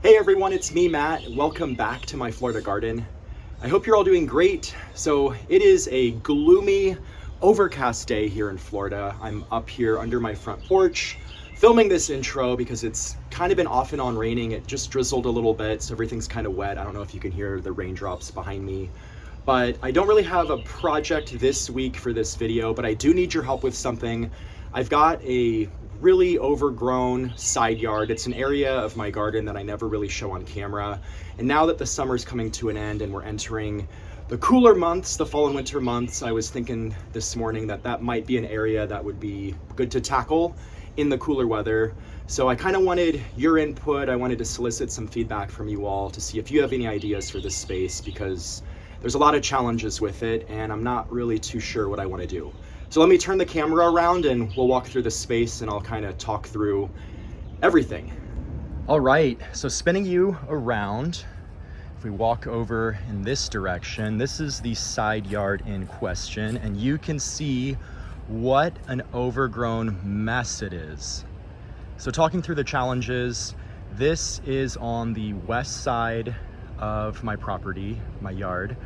Hey everyone, it's me, Matt. Welcome back to my Florida garden. I hope you're all doing great. So it is a gloomy, overcast day here in Florida. I'm up here under my front porch filming this intro because it's kind of been off and on raining. It just drizzled a little bit, so everything's kind of wet. I don't know if you can hear the raindrops behind me. But I don't really have a project this week for this video, but I do need your help with something. I've got a really overgrown side yard. It's an area of my garden that I never really show on camera. And now that the summer's coming to an end and we're entering the cooler months, the fall and winter months, I was thinking this morning that that might be an area that would be good to tackle in the cooler weather. So I kind of wanted your input. I wanted to solicit some feedback from you all to see if you have any ideas for this space, because there's a lot of challenges with it and I'm not really too sure what I want to do. So let me turn the camera around and we'll walk through the space and I'll kind of talk through everything. All right, so spinning you around, if we walk over in this direction, this is the side yard in question, and you can see what an overgrown mess it is. So talking through the challenges, this is on the west side of my property, my yard.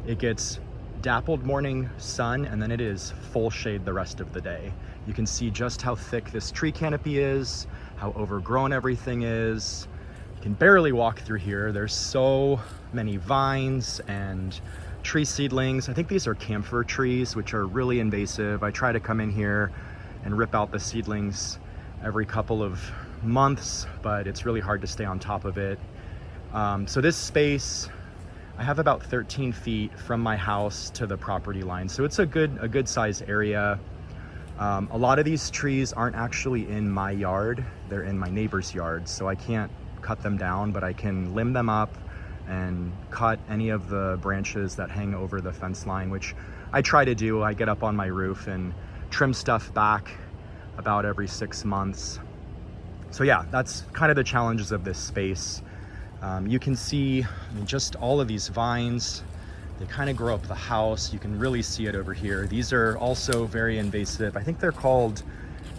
It gets dappled morning sun and then it is full shade the rest of the day. You can see just how thick this tree canopy is, how overgrown everything is. You can barely walk through here. There's so many vines and tree seedlings. I think these are camphor trees, which are really invasive. I try to come in here and rip out the seedlings every couple of months, but it's really hard to stay on top of it. So this space, I have about 13 feet from my house to the property line. So it's a good size area. A lot of these trees aren't actually in my yard. They're in my neighbor's yard. So I can't cut them down, but I can limb them up and cut any of the branches that hang over the fence line, which I try to do. I get up on my roof and trim stuff back about every 6 months. So yeah, that's kind of the challenges of this space. You can see, just all of these vines, they kind of grow up the house. You can really see it over here. These are also very invasive. I think they're called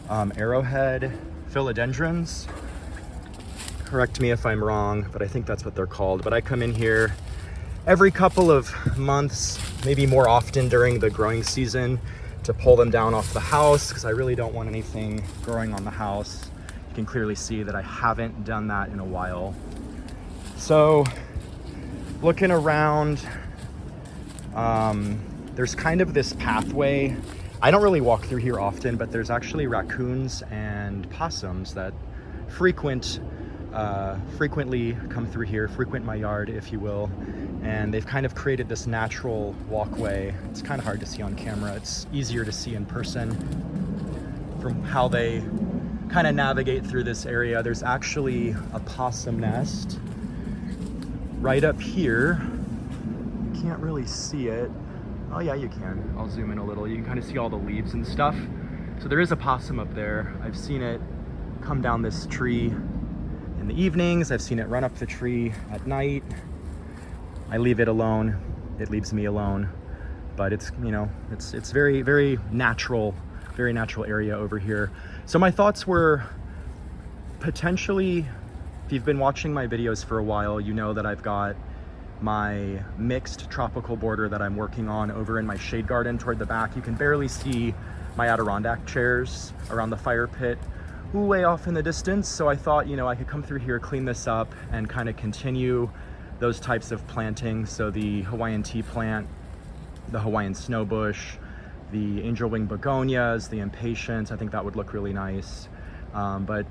arrowhead philodendrons. Correct me if I'm wrong, but I think that's what they're called. But I come in here every couple of months, maybe more often during the growing season, to pull them down off the house because I really don't want anything growing on the house. You can clearly see that I haven't done that in a while. So looking around, there's kind of this pathway. I don't really walk through here often, but there's actually raccoons and possums that frequently come through here, frequent my yard, if you will. And they've kind of created this natural walkway. It's kind of hard to see on camera. It's easier to see in person from how they kind of navigate through this area. There's actually a possum nest right up here. You can't really see it. Oh yeah, you can. I'll zoom in a little. You can kind of see all the leaves and stuff. So there is a possum up there. I've seen it come down this tree in the evenings. I've seen it run up the tree at night. I leave it alone. It leaves me alone. But it's, you know, it's very, very natural area over here. So my thoughts were potentially, if you've been watching my videos for a while, you know that I've got my mixed tropical border that I'm working on over in my shade garden toward the back. You can barely see my Adirondack chairs around the fire pit way off in the distance. So I thought, you know, I could come through here, clean this up, and kind of continue those types of planting. So the Hawaiian tea plant, the Hawaiian snowbush, the angel wing begonias, the impatiens, I think that would look really nice. But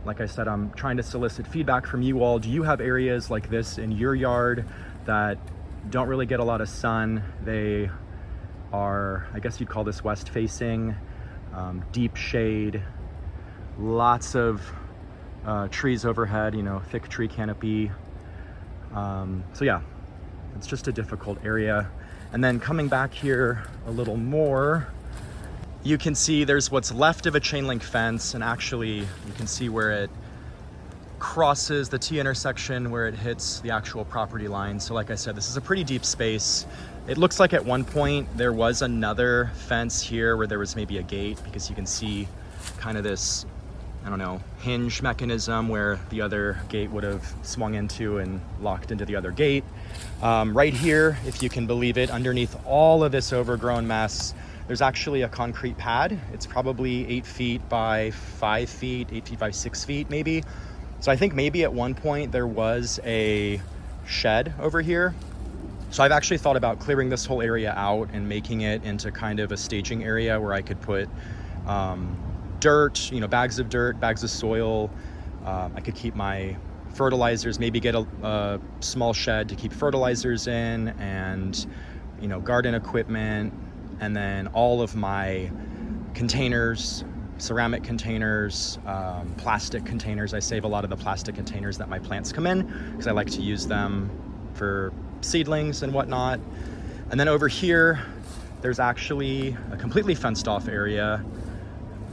like I said, I'm trying to solicit feedback from you all. Do you have areas like this in your yard that don't really get a lot of sun? They are, I guess you'd call this west facing, deep shade, lots of trees overhead, you know, thick tree canopy. So yeah, it's just a difficult area. And then coming back here a little more, you can see there's what's left of a chain link fence, and actually you can see where it crosses the T-intersection where it hits the actual property line. So like I said, this is a pretty deep space. It looks like at one point there was another fence here where there was maybe a gate, because you can see kind of this I don't know, hinge mechanism where the other gate would have swung into and locked into the other gate. Right here, if you can believe it, underneath all of this overgrown mess, there's actually a concrete pad. It's probably 8 feet by 5 feet, 8 feet by 6 feet maybe. So I think maybe at one point there was a shed over here. So I've actually thought about clearing this whole area out and making it into kind of a staging area where I could put dirt, bags of dirt, bags of soil. I could keep my fertilizers, maybe get a small shed to keep fertilizers in, and garden equipment, and then all of my containers, ceramic containers, plastic containers. I save a lot of the plastic containers that my plants come in because I like to use them for seedlings and whatnot. And then over here, there's actually a completely fenced off area.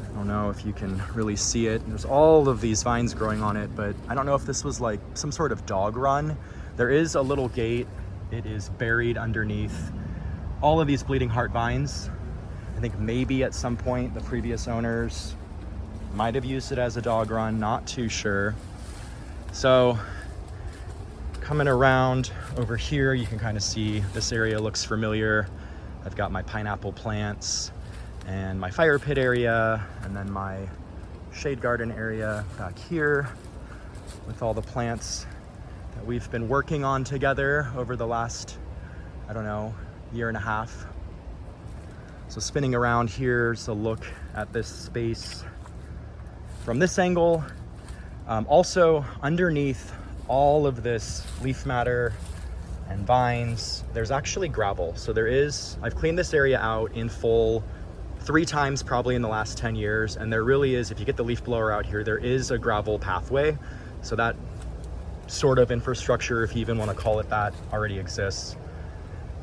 I don't know if you can really see it. There's all of these vines growing on it, but I don't know if this was like some sort of dog run. There is a little gate. It is buried underneath all of these bleeding heart vines. I think maybe at some point the previous owners might have used it as a dog run, not too sure. So coming around over here, you can kind of see this area looks familiar. I've got my pineapple plants and my fire pit area, and then my shade garden area back here with all the plants that we've been working on together over the last, I don't know, year and a half. So spinning around, here's a look at this space from this angle. Also underneath all of this leaf matter and vines, there's actually gravel. So I've cleaned this area out in full 3 times probably in the last 10 years. And there really is, if you get the leaf blower out here, there is a gravel pathway. So that sort of infrastructure, if you even want to call it that, already exists.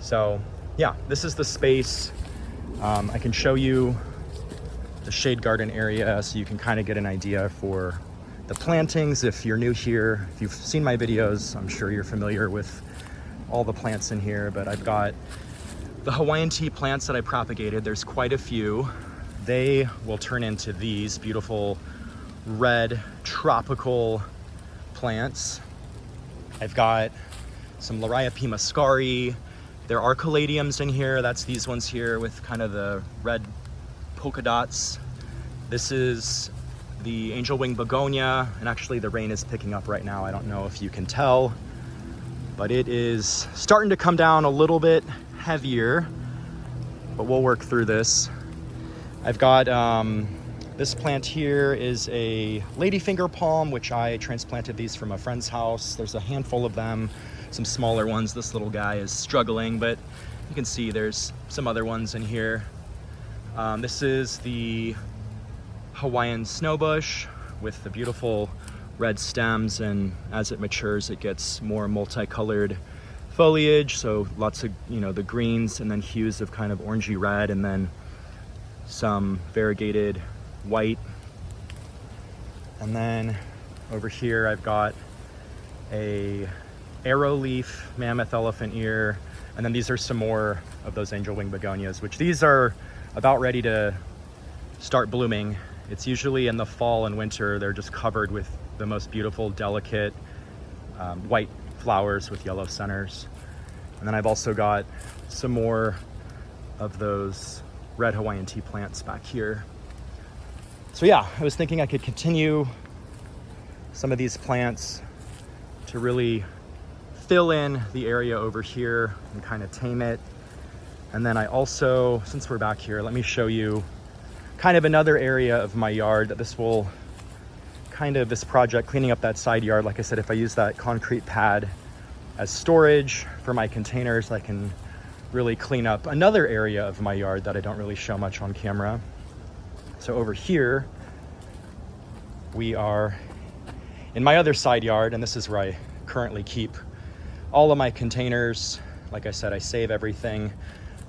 So yeah, this is the space. I can show you the shade garden area so you can kind of get an idea for the plantings. If you're new here, if you've seen my videos, I'm sure you're familiar with all the plants in here, but I've got the Hawaiian tea plants that I propagated. There's quite a few. They will turn into these beautiful red tropical plants. I've got some Liriope muscari. There are caladiums in here. That's these ones here with kind of the red polka dots. This is the angel wing begonia, and actually the rain is picking up right now. I don't know if you can tell, but it is starting to come down a little bit heavier, but we'll work through this. I've got this plant here is a ladyfinger palm, which I transplanted these from a friend's house. There's a handful of them, some smaller ones. This little guy is struggling, but you can see there's some other ones in here. This is the Hawaiian snowbush with the beautiful red stems, and as it matures it gets more multicolored foliage, so lots of the greens and then hues of kind of orangey red, and then some variegated white. And then over here I've got a arrow leaf mammoth elephant ear, and then these are some more of those angel wing begonias, which these are about ready to start blooming. It's usually in the fall and winter. They're just covered with the most beautiful, delicate white flowers with yellow centers. And then I've also got some more of those red Hawaiian tea plants back here. So yeah, I was thinking I could continue some of these plants to really fill in the area over here and kind of tame it. And then I also, since we're back here, let me show you kind of another area of my yard that this project, cleaning up that side yard. Like I said, if I use that concrete pad as storage for my containers, I can really clean up another area of my yard that I don't really show much on camera. So over here, we are in my other side yard, and this is where I currently keep all of my containers. Like I said, I save everything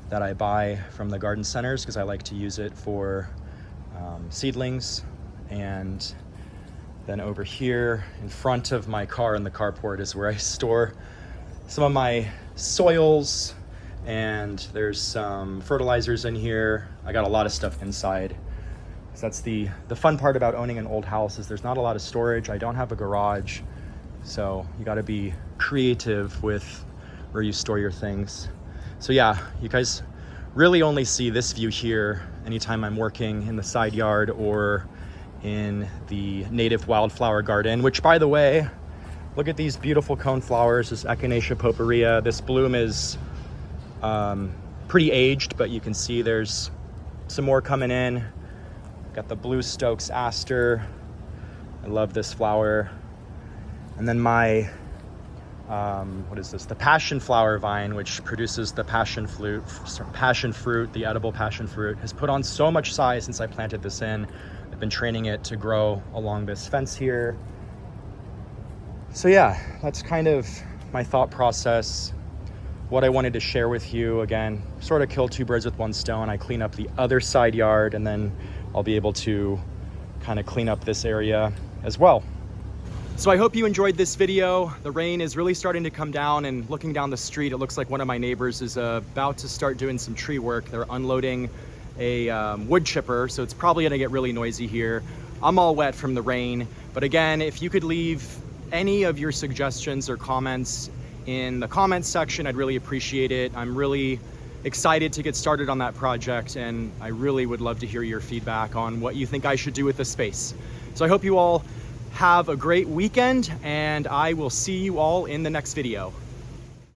that I buy from the garden centers because I like to use it for seedlings. And then over here in front of my car in the carport is where I store some of my soils, and there's some fertilizers in here. I got a lot of stuff inside So that's the fun part about owning an old house, is there's not a lot of storage. I don't have a garage, so you got to be creative with where you store your things. So yeah, you guys really only see this view here anytime I'm working in the side yard or in the native wildflower garden, which, by the way, look at these beautiful cone flowers. This Echinacea potpourria. This bloom is pretty aged, but you can see there's some more coming in. Got the blue Stokes aster. I love this flower. And then my, what is this? The passion flower vine, which produces the passion fruit, the edible passion fruit, has put on so much size since I planted this in. I've been training it to grow along this fence here. So yeah, that's kind of my thought process, what I wanted to share with you. Again, sort of kill two birds with one stone. I clean up the other side yard, and then I'll be able to kind of clean up this area as well. So I hope you enjoyed this video. The rain is really starting to come down, and looking down the street, it looks like one of my neighbors is about to start doing some tree work. They're unloading a wood chipper, so it's probably gonna get really noisy here. I'm all wet from the rain, but again, if you could leave any of your suggestions or comments in the comments section, I'd really appreciate it. I'm really excited to get started on that project, and I really would love to hear your feedback on what you think I should do with this space. So I hope you all have a great weekend, and I will see you all in the next video.